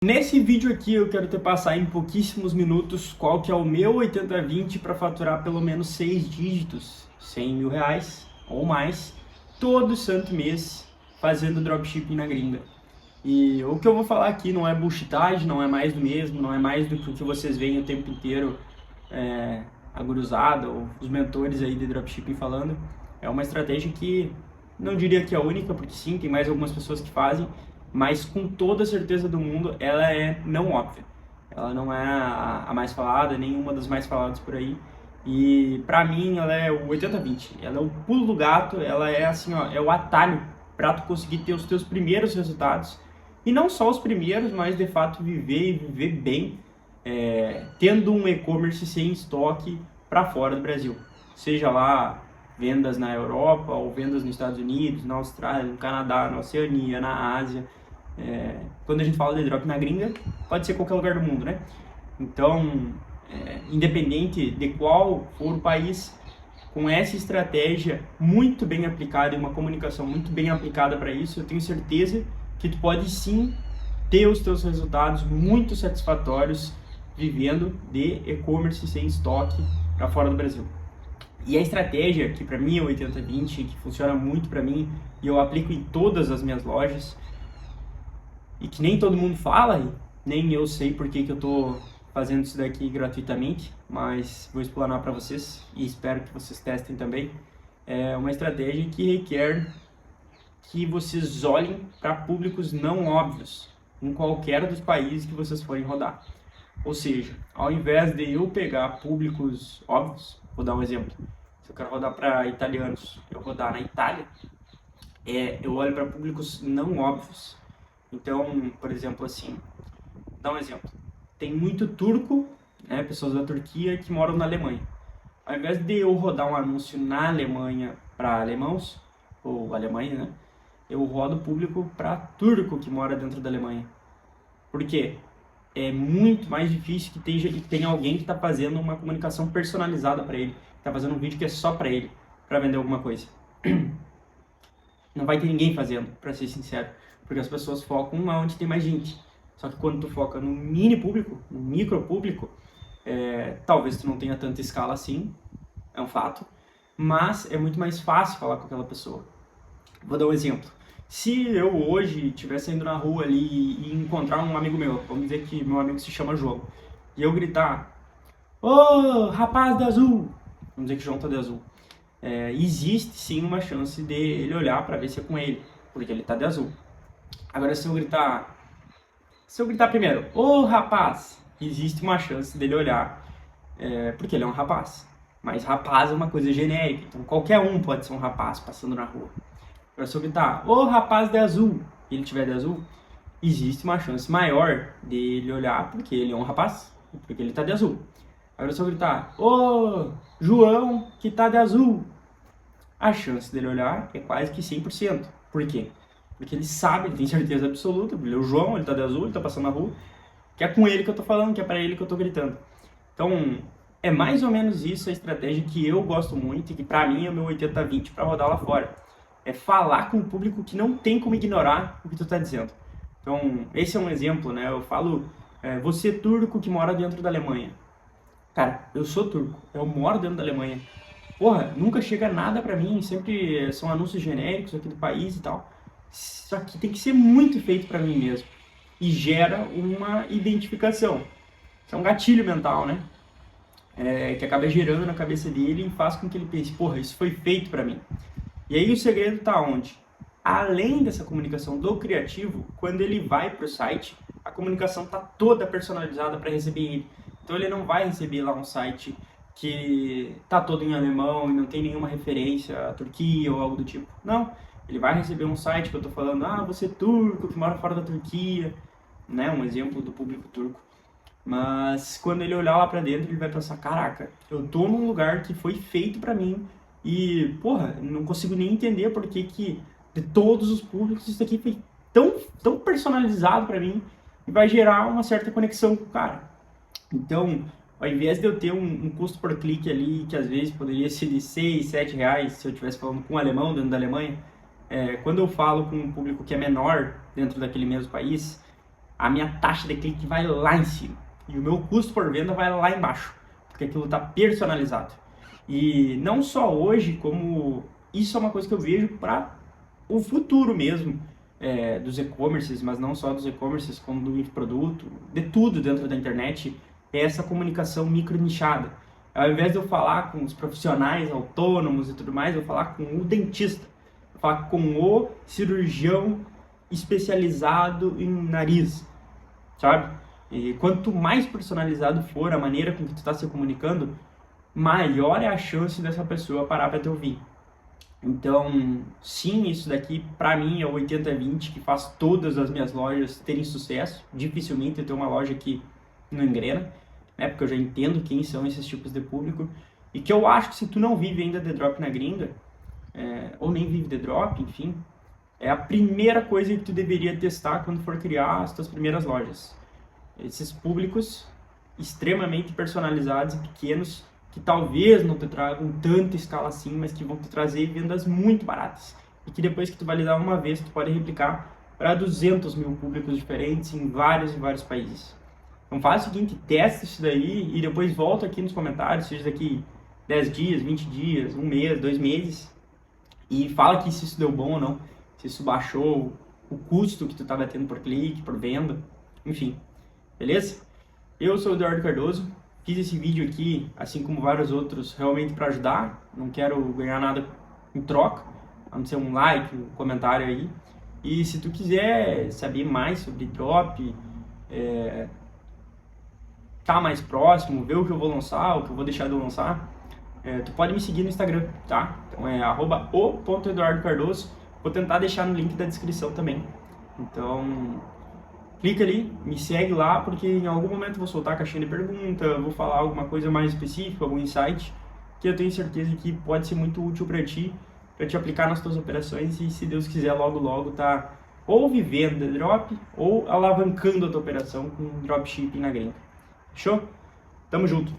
Nesse vídeo aqui eu quero te passar em pouquíssimos minutos qual que é o meu 80/20 para faturar pelo menos 6 dígitos, 100 mil reais ou mais, todo santo mês fazendo dropshipping na gringa. E o que eu vou falar aqui não é bullshitagem, não é mais do mesmo, não é mais do que vocês veem o tempo inteiro a gurizada ou os mentores aí de dropshipping falando. É uma estratégia que não diria que é a única, porque sim, tem mais algumas pessoas que fazem, mas com toda a certeza do mundo ela é não óbvia. Ela não é a mais falada, nem uma das mais faladas por aí. E pra mim ela é o 80/20. Ela é o pulo do gato, ela é assim, ó, é o atalho para tu conseguir ter os teus primeiros resultados. E não só os primeiros, mas de fato viver e viver bem, tendo um e-commerce sem estoque para fora do Brasil. Seja lá vendas na Europa ou vendas nos Estados Unidos, na Austrália, no Canadá, na Oceania, na Ásia. Quando a gente fala de drop na gringa, pode ser qualquer lugar do mundo, né? Então, independente de qual for o país, com essa estratégia muito bem aplicada e uma comunicação muito bem aplicada para isso, eu tenho certeza que tu pode sim ter os teus resultados muito satisfatórios vivendo de e-commerce sem estoque para fora do Brasil. E a estratégia, que para mim é o 80/20, que funciona muito para mim e eu aplico em todas as minhas lojas, e que nem todo mundo fala, e nem eu sei por que eu tô fazendo isso daqui gratuitamente, mas vou explanar para vocês e espero que vocês testem também. É uma estratégia que requer que vocês olhem para públicos não óbvios em qualquer dos países que vocês forem rodar. Ou seja, ao invés de eu pegar públicos óbvios, vou dar um exemplo. Se eu quero rodar para italianos, eu rodar na Itália, eu olho para públicos não óbvios. Então, por exemplo, assim, dá um exemplo. Tem muito turco, né, pessoas da Turquia que moram na Alemanha. Ao invés de eu rodar um anúncio na Alemanha para alemãos, ou Alemanha, né, eu rodo público para turco que mora dentro da Alemanha. Por quê? É muito mais difícil que tenha alguém que está fazendo uma comunicação personalizada para ele, está fazendo um vídeo que é só para ele, para vender alguma coisa. Não vai ter ninguém fazendo, para ser sincero, porque as pessoas focam onde tem mais gente. Só que quando tu foca no mini público, no micro público, talvez tu não tenha tanta escala assim, é um fato, mas é muito mais fácil falar com aquela pessoa. Vou dar um exemplo. Se eu hoje estivesse indo na rua ali e encontrar um amigo meu, vamos dizer que meu amigo se chama João, e eu gritar: "Ô, rapaz de azul!", vamos dizer que o João tá de azul. Existe sim uma chance de ele olhar para ver se é com ele, porque ele tá de azul. Agora, se eu gritar primeiro: "Ô, rapaz!", existe uma chance dele olhar, porque ele é um rapaz. Mas rapaz é uma coisa genérica, então qualquer um pode ser um rapaz passando na rua. Agora, se eu gritar: "Ô, rapaz de azul!", e ele tiver de azul, existe uma chance maior dele olhar porque ele é um rapaz e porque ele tá de azul. Agora, se eu gritar: "Ô, João que tá de azul!", a chance dele olhar é quase que 100%. Por quê? Porque ele sabe, ele tem certeza absoluta, ele é o João, ele tá de azul, ele tá passando na rua, que é com ele que eu tô falando, que é para ele que eu tô gritando. Então, é mais ou menos isso a estratégia que eu gosto muito e que pra mim é o meu 80/20 para rodar lá fora. É falar com o público que não tem como ignorar o que tu tá dizendo. Então, esse é um exemplo, né? Eu falo, você turco que mora dentro da Alemanha. Cara, eu sou turco, eu moro dentro da Alemanha. Porra, nunca chega nada pra mim, sempre são anúncios genéricos aqui do país e tal. Só que tem que ser muito feito pra mim mesmo. E gera uma identificação. Isso é um gatilho mental, né? Que acaba gerando na cabeça dele e faz com que ele pense: porra, isso foi feito pra mim. E aí o segredo tá onde? Além dessa comunicação do criativo, quando ele vai pro site, a comunicação tá toda personalizada para receber ele. Então ele não vai receber lá um site que tá todo em alemão e não tem nenhuma referência à Turquia ou algo do tipo. Não, ele vai receber um site que eu tô falando: "Ah, você é turco, que mora fora da Turquia", né? Um exemplo do público turco. Mas quando ele olhar lá pra dentro, ele vai pensar: caraca, eu tô num lugar que foi feito pra mim e, porra, não consigo nem entender por que de todos os públicos isso aqui foi tão personalizado pra mim e vai gerar uma certa conexão com o cara. Então, ao invés de eu ter um custo por clique ali, que às vezes poderia ser de 6, 7 reais, se eu estivesse falando com um alemão dentro da Alemanha, quando eu falo com um público que é menor dentro daquele mesmo país, a minha taxa de clique vai lá em cima e o meu custo por venda vai lá embaixo, porque aquilo está personalizado. E não só hoje, como isso é uma coisa que eu vejo para o futuro mesmo, dos e-commerces, mas não só dos e-commerces, como do infoproduto, de tudo dentro da internet, é essa comunicação micro-nichada. Ao invés de eu falar com os profissionais autônomos e tudo mais, eu falar com o dentista, eu falar com o cirurgião especializado em nariz, sabe? E quanto mais personalizado for a maneira com que tu está se comunicando, maior é a chance dessa pessoa parar para te ouvir. Então, sim, isso daqui para mim é o 80-20 que faz todas as minhas lojas terem sucesso. Dificilmente eu tenho uma loja que não engrena, né? Porque eu já entendo quem são esses tipos de público. E que eu acho que se tu não vive ainda de drop na gringa, ou nem vive de drop, enfim, é a primeira coisa que tu deveria testar quando for criar as tuas primeiras lojas. Esses públicos extremamente personalizados e pequenos, que talvez não te tragam tanta escala assim, mas que vão te trazer vendas muito baratas. E que depois que tu validar uma vez, tu pode replicar para 200 mil públicos diferentes em vários e vários países. Então faz o seguinte, testa isso daí e depois volta aqui nos comentários, seja daqui 10 dias, 20 dias, um mês, 2 meses, e fala que se isso deu bom ou não, se isso baixou o custo que tu estava tendo por clique, por venda, enfim. Beleza? Eu sou o Eduardo Cardoso, fiz esse vídeo aqui, assim como vários outros, realmente para ajudar, não quero ganhar nada em troca, a não ser um like, um comentário aí. E se tu quiser saber mais sobre drop, tá mais próximo, ver o que eu vou lançar, o que eu vou deixar de lançar, tu pode me seguir no Instagram, tá? Então é @o.eduardocardoso, vou tentar deixar no link da descrição também. Então clica ali, me segue lá, porque em algum momento eu vou soltar a caixinha de pergunta, vou falar alguma coisa mais específica, algum insight, que eu tenho certeza que pode ser muito útil para te aplicar nas tuas operações e, se Deus quiser, logo logo tá ou vivendo de drop ou alavancando a tua operação com dropshipping na gringa. Fechou? Tamo junto!